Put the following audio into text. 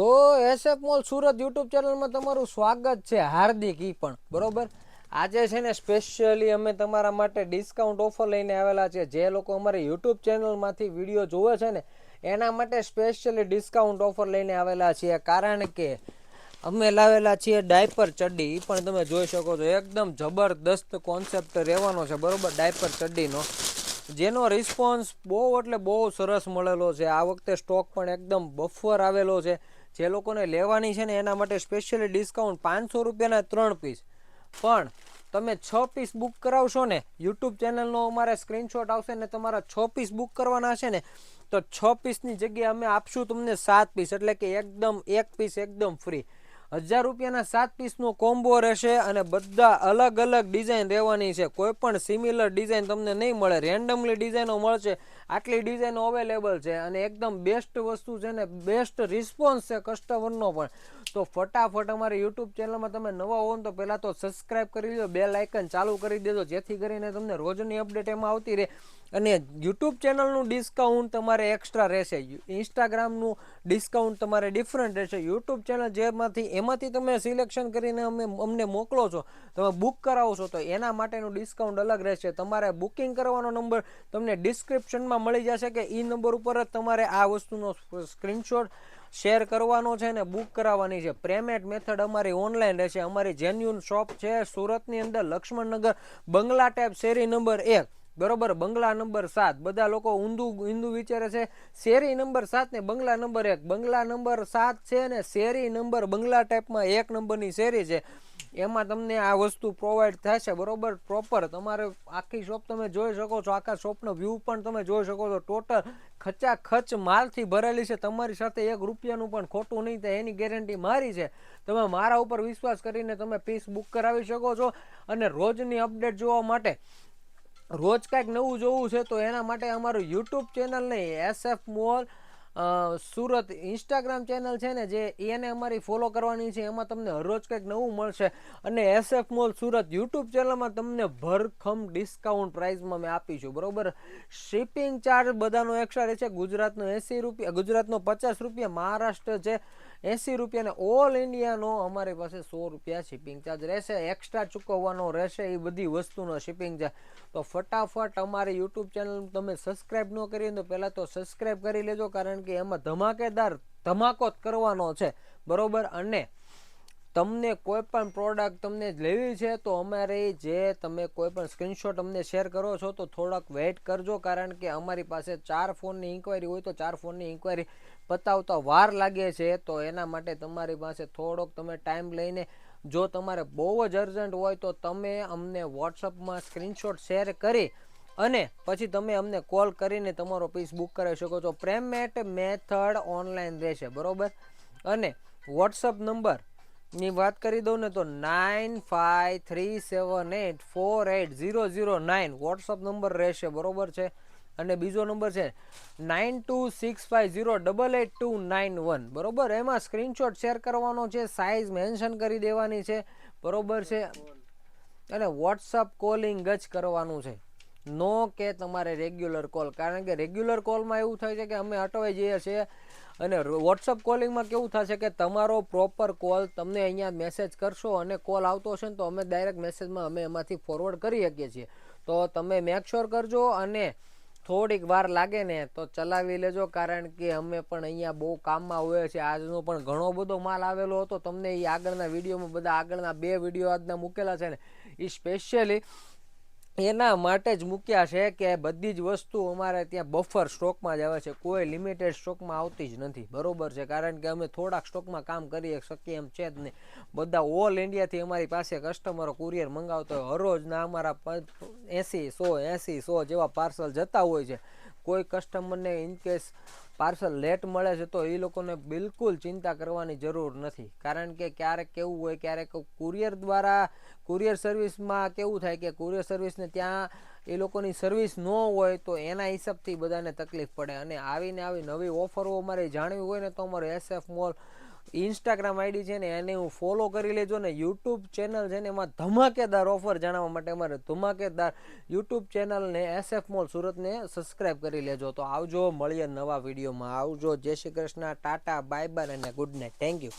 તો SF mall Surat YouTube ચેનલમાં તમારું સ્વાગત છે હાર્દિક ઈ પણ બરોબર. આજે છે ને સ્પેશિયલી અમે તમારા માટે ડિસ્કાઉન્ટ ઓફર લઈને આવેલા છે. જે લોકો અમારી યુટ્યુબ ચેનલમાંથી વિડીયો જોવે છે ને એના માટે સ્પેશિયલી ડિસ્કાઉન્ટ ઓફર લઈને આવેલા છીએ. કારણ કે અમે લાવેલા છીએ ડાયપર ચડ્ડી. એ પણ તમે જોઈ શકો છો, એકદમ જબરદસ્ત કોન્સેપ્ટ રહેવાનો છે બરોબર ડાયપર ચડ્ડીનો, જેનો રિસ્પોન્સ બહુ એટલે બહુ સરસ મળેલો છે. આ વખતે સ્ટોક પણ એકદમ બફર આવેલો છે. જે લોકોને લેવાની છે ને એના માટે સ્પેશિયલી ડિસ્કાઉન્ટ 500 રૂપિયાના 3 પીસ. પણ તમે 6 પીસ બુક કરાવશો ને, યુટ્યુબ ચેનલનો અમારે સ્ક્રીનશોટ આવશે ને તમારા 6 પીસ બુક કરવાના હશે ને, તો 6 પીસની જગ્યાએ અમે આપશું તમને 7 પીસ, એટલે કે એકદમ એક પીસ એકદમ ફ્રી. 1000 રૂપિયાના 7 પીસનો કોમ્બો રહેશે અને બધા અલગ અલગ ડિઝાઇન રહેવાની છે. કોઈ પણ સિમિલર ડિઝાઇન તમને નહીં મળે, રેન્ડમલી ડિઝાઇનો મળશે. આટલી ડિઝાઇનો અવેલેબલ છે અને એકદમ બેસ્ટ વસ્તુ છે ને બેસ્ટ રિસ્પોન્સ છે કસ્ટમરનો પણ. તો ફટાફટ અમારી યુટ્યુબ ચેનલમાં તમે નવા હો ને તો પહેલાં તો સબસ્ક્રાઈબ કરી લો, બેલ આઇકન ચાલુ કરી દેજો, જેથી કરીને તમને રોજની અપડેટ એમાં આવતી રહે. અને યુટ્યુબ ચેનલનું ડિસ્કાઉન્ટ તમારે એક્સ્ટ્રા રહેશે, ઇન્સ્ટાગ્રામનું ડિસ્કાઉન્ટ તમારે ડિફરન્ટ રહેશે. યુટ્યુબ ચેનલ એમાંથી તમે સિલેક્શન કરીને અમને મોકલો છો, તમે બુક કરાવો છો, તો એના માટેનું ડિસ્કાઉન્ટ અલગ રહેશે. તમારે બુકિંગ કરવાનો નંબર તમને ડિસ્ક્રિપ્શનમાં મળી જશે, કે એ નંબર ઉપર જ તમારે આ વસ્તુનો સ્ક્રીનશોટ શેર કરવાનો છે ને બુક કરાવવાની છે. પેમેન્ટ મેથડ અમારી ઓનલાઈન રહેશે. અમારી જેન્યુન શોપ છે સુરતની અંદર, લક્ષ્મણનગર, બંગલા ટાઈપ, શેરી નંબર 1 બરોબર, બંગલા નંબર 7. બધા લોકો ઊંધું વિચારે છે, શેરી નંબર 7 ને બંગલા નંબર 1. બંગલા નંબર 7 છે ને શેરી નંબર બંગલા ટાઈપમાં 1 નંબરની શેરી છે, એમાં તમને આ વસ્તુ પ્રોવાઈડ થશે બરોબર પ્રોપર. તમારે આખી શોપ તમે જોઈ શકો છો, આખા શોપનો વ્યૂ પણ તમે જોઈ શકો છો. ટોટલ ખચાખચ માલથી ભરેલી છે. તમારી સાથે 1 રૂપિયાનું પણ ખોટું નહીં થાય એની ગેરંટી મારી છે. તમે મારા ઉપર વિશ્વાસ કરીને તમે પીસ બુક કરાવી શકો છો. અને રોજની અપડેટ જોવા માટે, રોજ કાંઈક નવું જોવું છે, તો એના માટે અમારું યુટ્યુબ ચેનલ નહીં, SF mall Surat Instagram channel છે ને, જે એને અમારી ફોલો કરવાની છે. એમાં તમને હરરોજ કંઈક નવું મળશે. અને એસએફ મોલ સુરત યુટ્યુબ ચેનલમાં તમને ભરખમ ડિસ્કાઉન્ટ પ્રાઇસમાં મેં આપીશું બરોબર. શિપિંગ ચાર્જ બધાનો એક્સ્ટ્રા રહેશે. ગુજરાતનો 80 રૂપિયા, ગુજરાતનો 50 રૂપિયા, મહારાષ્ટ્ર છે 80 રૂપિયા, અને ઓલ ઇન્ડિયાનો અમારી પાસે 100 રૂપિયા શિપિંગ ચાર્જ રહેશે. એક્સ્ટ્રા ચૂકવવાનો રહેશે એ બધી વસ્તુનો શિપિંગ ચાર્જ. તો ફટાફટ અમારી યુટ્યુબ ચેનલ તમે સબસ્ક્રાઈબ ન કરી તો પહેલાં તો સબસ્ક્રાઈબ કરી લેજો, કારણ કે એમાં ધમાકેદાર ધમાકો જ કરવાનો છે બરોબર. અને તમને કોઈ પણ પ્રોડક્ટ તમને લેવી છે તો અમારે જે તમે કોઈ પણ સ્ક્રીનશોટ અમને શેર કરો છો તો થોડાક વેઇટ કરજો, કારણ કે અમારી પાસે 4 ફોનની ઇન્ક્વાયરી હોય તો 4 ફોનની ઇન્ક્વાયરી પતાવતા વાર લાગે છે. તો એના માટે તમારી પાસે થોડોક તમે ટાઈમ લઈને, જો તમારે બહુ જ અર્જન્ટ હોય તો તમે અમને વોટ્સઅપમાં સ્ક્રીનશોટ શેર કરી અને પછી તમે અમને કોલ કરીને તમારો પીસ બુક કરાવી શકો છો. પેમેન્ટ મેથડ ઓનલાઈન રહેશે બરોબર. અને વોટ્સઅપ નંબરની વાત કરી દઉં ને તો 9537848009 વોટ્સઅપ નંબર રહેશે બરોબર છે. અને બીજો નંબર છે 9265088291 બરોબર. એમાં સ્ક્રીનશોટ શેર કરવાનો છે, સાઇઝ મેન્શન કરી દેવાની છે બરોબર છે. અને વોટ્સઅપ કોલિંગ જ કરવાનું છે, નો કે તમારે રેગ્યુલર કોલ. કારણ કે રેગ્યુલર કોલમાં એવું થાય છે કે અમે અટવાઈ જઈએ છીએ, અને વોટ્સઅપ કોલિંગમાં કેવું થશે કે તમારો પ્રોપર કોલ તમને અહીંયા મેસેજ કરશો અને કોલ આવતો હશે ને તો અમે ડાયરેક્ટ મેસેજમાં અમે એમાંથી ફોરવર્ડ કરી શકીએ છીએ. તો તમે મેક શ્યોર કરજો, અને થોડીક વાર લાગે ને તો ચલાવી લેજો, કારણ કે અમે પણ અહીંયા બહુ કામમાં હોઈએ છીએ. આજનો પણ ઘણો બધો માલ આવેલો હતો. તમને એ આગળના વિડીયોમાં બધા આગળના 2 વિડીયો આજના મૂકેલા છે ને, એ સ્પેશિયલી એના માટે જ મૂક્યા છે કે બધી જ વસ્તુ અમારે ત્યાં બફર સ્ટોકમાં જ આવે છે, કોઈ લિમિટેડ સ્ટોકમાં આવતી જ નથી બરોબર છે. કારણ કે અમે થોડાક સ્ટોકમાં કામ કરી શકીએ એમ છે જ નહીં. બધા ઓલ ઇન્ડિયાથી અમારી પાસે કસ્ટમરો કુરિયર મંગાવતા હોય. હરરોજના અમારા 80-100 જેવા પાર્સલ જતા હોય છે. કોઈ કસ્ટમરને ઇનકેસ પાર્સલ લેટ મળે છે તો એ લોકોને બિલકુલ ચિંતા કરવાની જરૂર નથી. કારણ કે ક્યારેક કેવું હોય, ક્યારેક કુરિયર દ્વારા કુરિયર સર્વિસમાં કેવું થાય કે કુરિયર સર્વિસને ત્યાં એ લોકોની સર્વિસ ન હોય તો એના હિસાબથી બધાને તકલીફ પડે. અને આવી નવી ઓફરો અમારે જાણવી હોય ને તો અમારો એસએફ મોલ ઇન્સ્ટાગ્રામ આઈડી છે ને એને હું ફોલો કરી લેજો ને યુટ્યુબ ચેનલ છે ને એમાં ધમાકેદાર ઓફર જાણવા માટે અમારે ધમાકેદાર યુટ્યુબ ચેનલને SF મોલ સુરતને સબસ્ક્રાઈબ કરી લેજો. તો આવજો, મળીએ નવા વિડીયોમાં. આવજો, જય શ્રી કૃષ્ણ, ટાટા, બાય બાય અને ગુડ નાઇટ. Thank you.